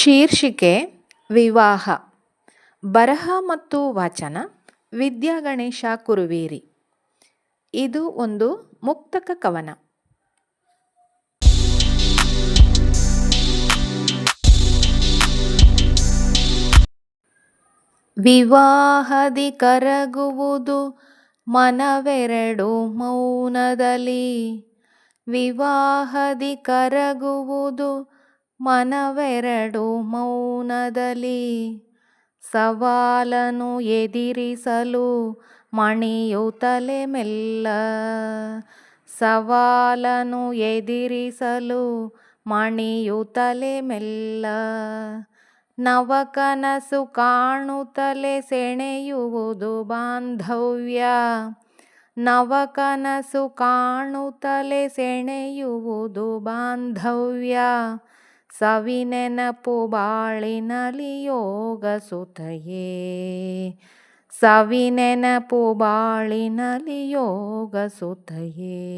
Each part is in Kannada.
ಶೀರ್ಷಿಕೆ ವಿವಾಹ. ಬರಹ ಮತ್ತು ವಾಚನ ವಿದ್ಯಾ ಗಣೇಶ ಕುರುವೇರಿ. ಇದು ಒಂದು ಮುಕ್ತಕ ಕವನ. ವಿವಾಹದಿ ಕರಗುವುದು ಮನವೆರಡು ಮೌನದಲ್ಲಿ. ವಿವಾಹದಿ ಕರಗುವುದು ಮನವೆರಡು ಮೌನದಲ್ಲಿ. ಸವಾಲನು ಎದಿರಿಸಲು ಮಣಿಯುತ್ತಲೇ ಮೆಲ್ಲ. ಸವಾಲನು ಎದಿರಿಸಲು ಮಣಿಯುತ್ತಲೇ ಮೆಲ್ಲ. ನವಕನಸು ಕಾಣುತ್ತಲೇ ಸೆಣೆಯುವುದು ಬಾಂಧವ್ಯ. ನವಕನಸು ಕಾಣುತ್ತಲೇ ಸೆಣೆಯುವುದು ಬಾಂಧವ್ಯ. ಸವಿನೆನಪು ಬಾಳಿನಲಿ ಯೋಗ ಸುತಯೇ. ಸವಿನೆನಪು ಬಾಳಿನಲಿ ಯೋಗ ಸುತಯೇ.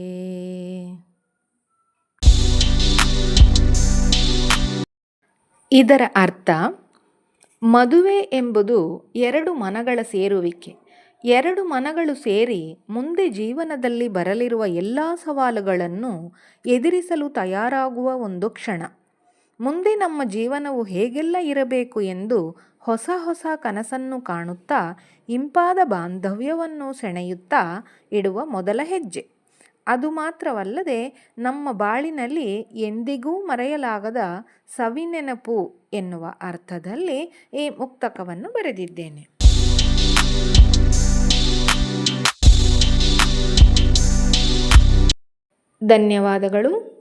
ಇದರ ಅರ್ಥ, ಮದುವೆ ಎಂಬುದು ಎರಡು ಮನಗಳ ಸೇರುವಿಕೆ. ಎರಡು ಮನಗಳು ಸೇರಿ ಮುಂದೆ ಜೀವನದಲ್ಲಿ ಬರಲಿರುವ ಎಲ್ಲ ಸವಾಲುಗಳನ್ನು ಎದುರಿಸಲು ತಯಾರಾಗುವ ಒಂದು ಕ್ಷಣ. ಮುಂದೆ ನಮ್ಮ ಜೀವನವು ಹೇಗೆಲ್ಲ ಇರಬೇಕು ಎಂದು ಹೊಸ ಹೊಸ ಕನಸನ್ನು ಕಾಣುತ್ತಾ ಇಂಪಾದ ಬಾಂಧವ್ಯವನ್ನು ಸೆಳೆಯುತ್ತಾ ಇಡುವ ಮೊದಲ ಹೆಜ್ಜೆ. ಅದು ಮಾತ್ರವಲ್ಲದೆ ನಮ್ಮ ಬಾಳಿನಲ್ಲಿ ಎಂದಿಗೂ ಮರೆಯಲಾಗದ ಸವಿನೆನಪು ಎನ್ನುವ ಅರ್ಥದಲ್ಲಿ ಈ ಮುಕ್ತಕವನ್ನು ಬರೆದಿದ್ದೇನೆ. ಧನ್ಯವಾದಗಳು.